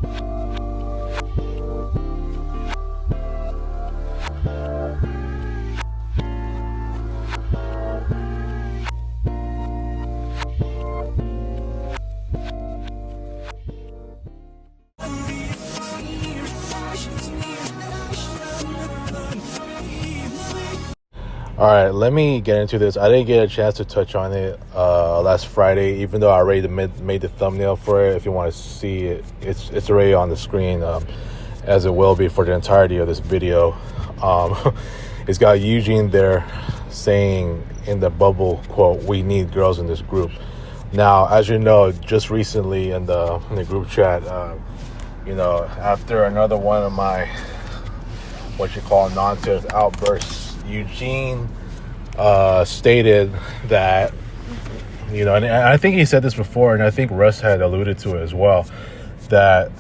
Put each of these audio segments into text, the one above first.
All right, let me get into this. I didn't get a chance to touch on it last Friday, even though I already made the thumbnail for it. If you want to see it, it's already on the screen, as it will be for the entirety of this video. It's got Eugene there saying in the bubble quote, "We need girls in this group." Now, as you know, just recently in the group chat, after another one of my what you call nonsense outbursts, Eugene stated that, and I think he said this before, and I think Russ had alluded to it as well, that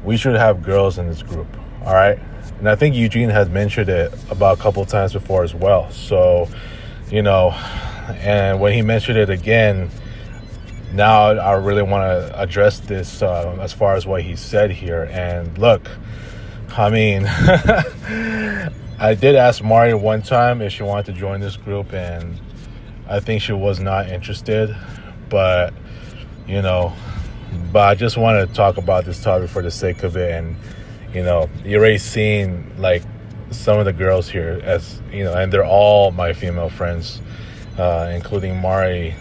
we should have girls in this group, all right? And I think Eugene has mentioned it about a couple of times before as well. So, and when he mentioned it again, now I really want to address this as far as what he said here. And look, I mean, I did ask Mari one time if she wanted to join this group, and I think she was not interested. But I just want to talk about this topic for the sake of it. And, you're already seeing, like, some of the girls here, as, and they're all my female friends, including Mari,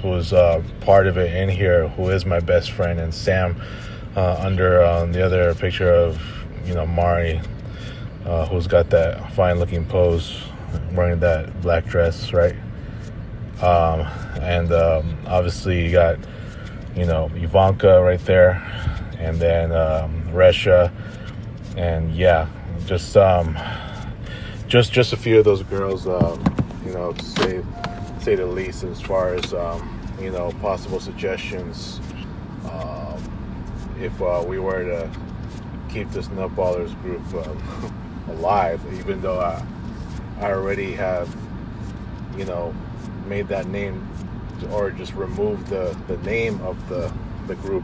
who's part of it in here, who is my best friend, and Sam under the other picture of, Mari, who's got that fine-looking pose, wearing that black dress, right? And obviously you got, Ivanka right there, and then Resha, and yeah, just a few of those girls, to say the least, as far as possible suggestions, if we were to keep this Nutbwallers group alive, even though I already have made that name, or just removed the name of the group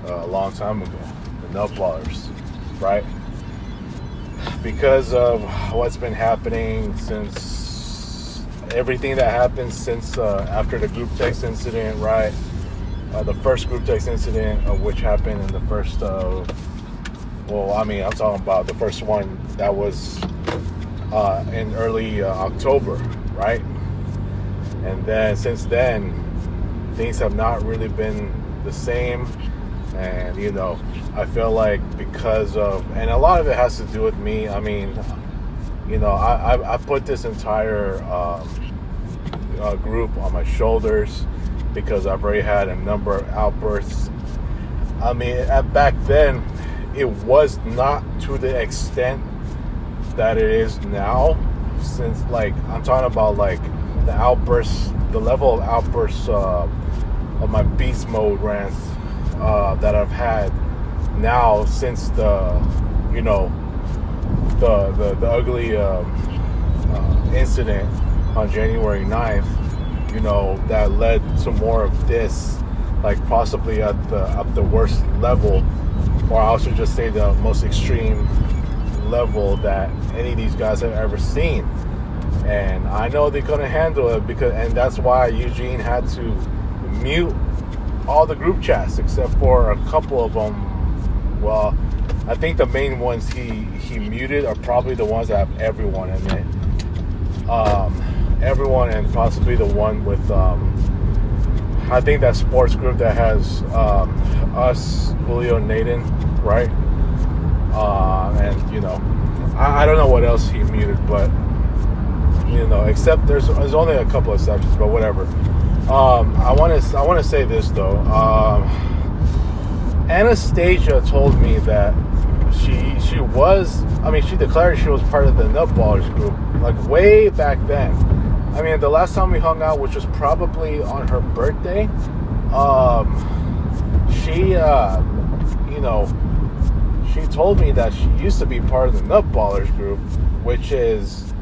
a long time ago, the Nutbwallers, right? Because of what's been happening since everything that happened since after the group text incident, right? The first group text incident, which happened in the first of, I'm talking about the first one that was in early October, right? And then since then, things have not really been the same. And, I feel like because of, and a lot of it has to do with me. I mean, I put this entire group on my shoulders because I've already had a number of outbursts. I mean, back then, it was not to the extent that it is now, since, like, I'm talking about, like, the outbursts, the level of outbursts of my beast mode rants that I've had now since the ugly incident on January 9th, that led to more of this, like, possibly at the worst level, or I'll also just say the most extreme level that any of these guys have ever seen. And I know they couldn't handle it, and that's why Eugene had to mute all the group chats except for a couple of them. Well, I think the main ones he muted are probably the ones that have everyone in it. Everyone, and possibly the one with I think that sports group that has us, Julio, Nathan, right? And I don't know what else he muted, but except there's only a couple of exceptions, but whatever. I want to say this though. Anastasia told me that she declared she was part of the Nutbwallers group, like, way back then. I mean, the last time we hung out, which was probably on her birthday, she told me that she used to be part of the Nutbwallers group, which is,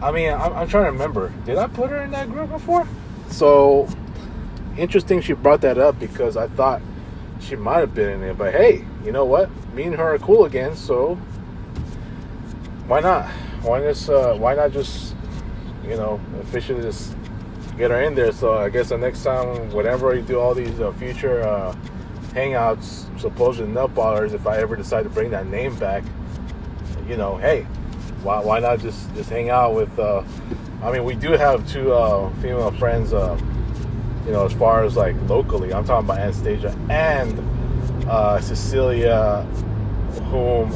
I'm trying to remember. Did I put her in that group before? So, interesting she brought that up, because I thought she might have been in it. But hey, you know what? Me and her are cool again, so why not? Why not just officially just get her in there? So I guess the next time, whenever you do all these future hangouts, supposed Nutbwallers, if I ever decide to bring that name back, hey, why not just hang out with? I mean, we do have two female friends. As far as like locally, I'm talking about Anastasia and Cecilia, whom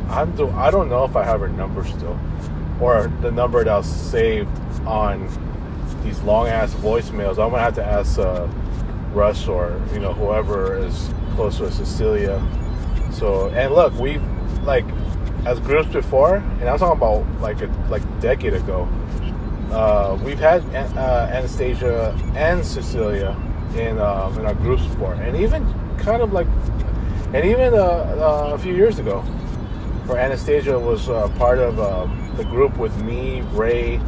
I don't know if I have her number still, or the number that was saved on these long ass voicemails. I'm gonna have to ask Russ or whoever is close to Cecilia. So, and look, we've like as groups before, and I'm talking about like a decade ago. We've had Anastasia and Cecilia in our groups before, and even a few years ago, where Anastasia was part of the group with me, Ray,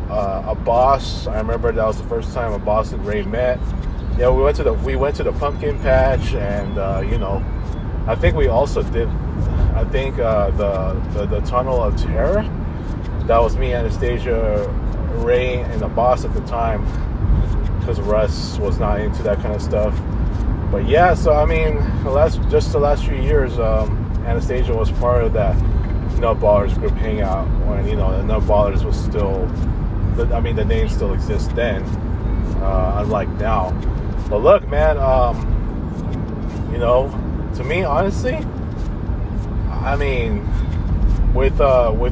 a boss. I remember that was the first time a boss and Ray met. Yeah, we went to the pumpkin patch, and I think we also did. I think the Tunnel of Terror. That was me, Anastasia, Ray, and the boss at the time, because Russ was not into that kind of stuff. But yeah, so I mean, the last few years, Anastasia was part of that Nutbwallers group hangout when the Nutbwallers was still. The name still exists then, unlike now. But look, man, to me, honestly, I mean, with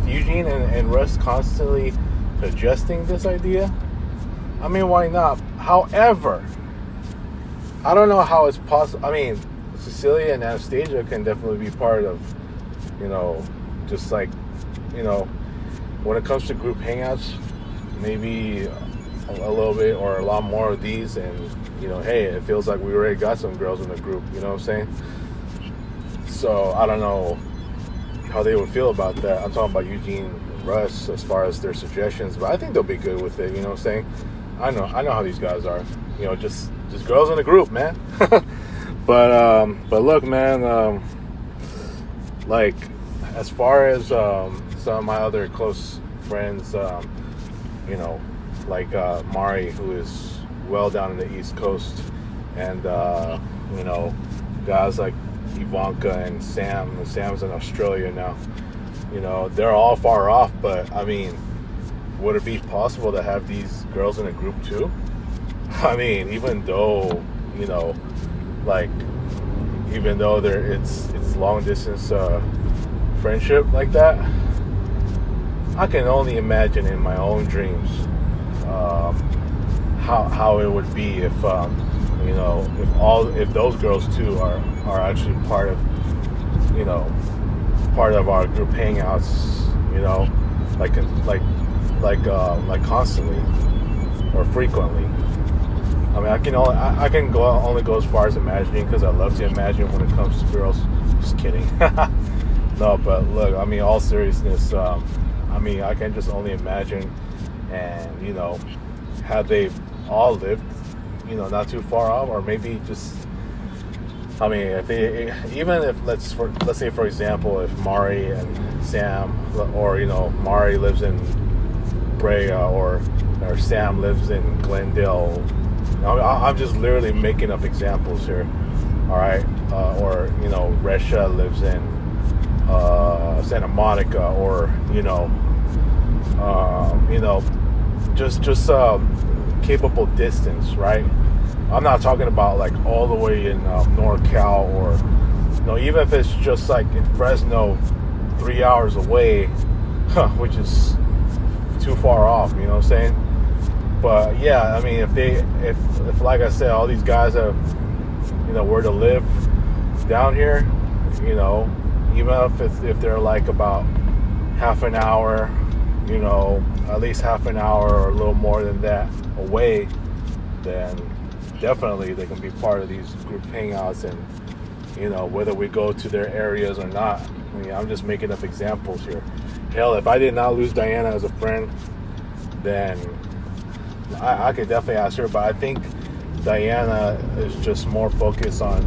Eugene and Russ constantly suggesting this idea, I mean, why not? However, I don't know how it's possible. I mean, Cecilia and Anastasia can definitely be part of, just like, when it comes to group hangouts, maybe a little bit or a lot more of these, and hey, it feels like we already got some girls in the group, you know what I'm saying? So I don't know how they would feel about that. I'm talking about Eugene and Russ as far as their suggestions, but I think they'll be good with it, you know what I'm saying? I know how these guys are, just girls in the group, man. but look, man, like as far as some of my other close friends, like Mari, who is well down in the East Coast, and guys like Ivanka and Sam. And Sam's in Australia now. They're all far off, but I mean, would it be possible to have these girls in a group too? I mean, even though it's long distance friendship like that, I can only imagine in my own dreams how it would be if if those girls too are actually part of our group hangouts, like constantly or frequently. I mean, I can only go as far as imagining, because I love to imagine when it comes to girls. Just kidding. No, but look, I mean, all seriousness, I mean, I can just only imagine, and had they all lived, not too far off, or maybe just, I mean, let's say for example, if Mari and Sam, or Mari lives in Brea, or Sam lives in Glendale. I'm just literally making up examples here, all right? Or Resha lives in Santa Monica, or just capable distance, right? I'm not talking about like all the way in NorCal, or even if it's just like in Fresno, 3 hours away, which is too far off, you know what I'm saying? But yeah, I mean, if like I said, all these guys have were to live down here, even if they're like about half an hour, at least half an hour or a little more than that away, then definitely they can be part of these group hangouts, and whether we go to their areas or not. I mean, I'm just making up examples here. Hell, if I did not lose Diana as a friend, then I could definitely ask her. But I think Diana is just more focused on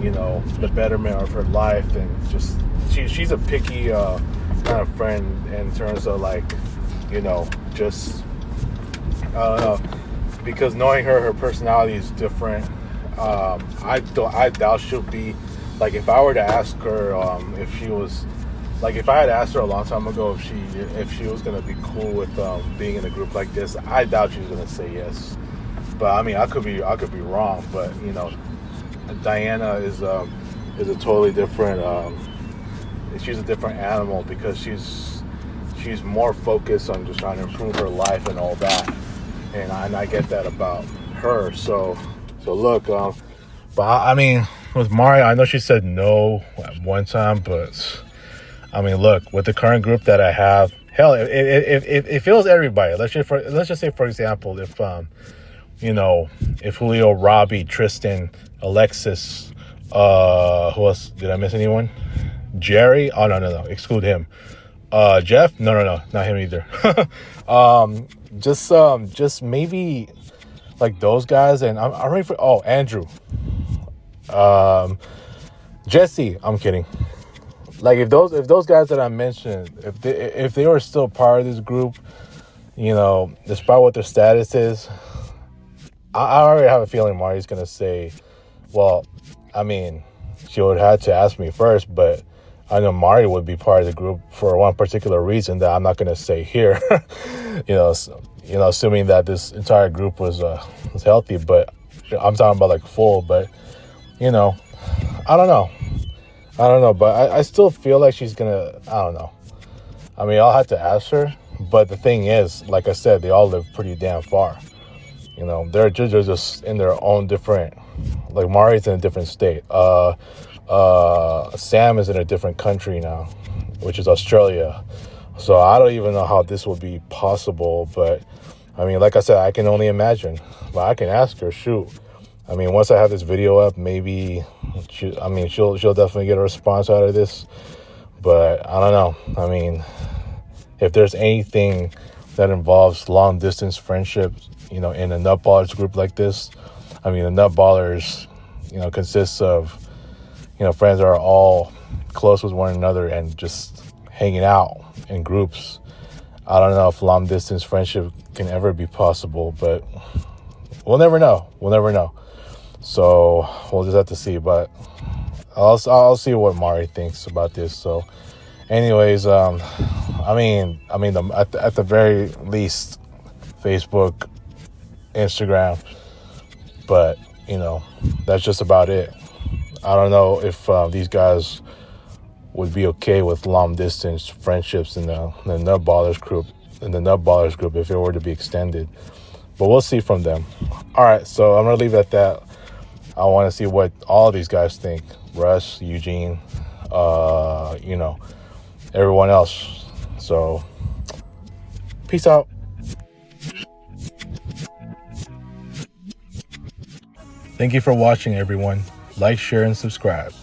the betterment of her life, and just she's a picky kind of friend in terms of like, just I don't know, because knowing her personality is different. I doubt she'll be like, if I were to ask her if she was like, if I had asked her a long time ago if she was gonna be cool with being in a group like this, I doubt she was gonna say yes. But I mean, I could be wrong. But Diana is a totally different. She's a different animal because she's more focused on just trying to improve her life and all that, and I get that about her. So look, but I mean, with Mari, I know she said no at one time, but I mean, look, with the current group that I have, hell, if it was everybody, let's just say, for example, if if Julio, Robbie, Tristan, Alexis, who else? Did I miss anyone? Jerry? Oh, no, exclude him. Jeff? No, not him either. Just maybe like those guys, and I'm ready for. Andrew, Jesse. I'm kidding. Like if those guys that I mentioned, if they were still part of this group, despite what their status is, I already have a feeling Mari's gonna say, well, I mean, she would have to ask me first, but I know Mari would be part of the group for one particular reason that I'm not gonna say here. Assuming that this entire group was healthy, but I'm talking about like full. But I don't know, but I still feel like she's gonna. I don't know. I mean, I'll have to ask her. But the thing is, like I said, they all live pretty damn far. They're just in their own different. Like Mari's in a different state. Sam is in a different country now, which is Australia. So I don't even know how this would be possible. But I mean, like I said, I can only imagine. But I can ask her. Shoot. I mean, once I have this video up, maybe she'll definitely get a response out of this. But I don't know. I mean, if there's anything that involves long distance friendships, in a Nutbwallers group like this, I mean, the Nutbwallers, consists of, friends that are all close with one another and just hanging out in groups. I don't know if long distance friendship can ever be possible, but we'll never know. So we'll just have to see. But I'll see what Mari thinks about this. So, anyways, at the very least, Facebook, Instagram, but that's just about it. I don't know if these guys would be okay with long distance friendships in the Nutbwallers group if it were to be extended. But we'll see from them. All right, so I'm gonna leave it at that. I want to see what all these guys think. Russ, Eugene, everyone else. So, peace out. Thank you for watching, everyone. Like, share, and subscribe.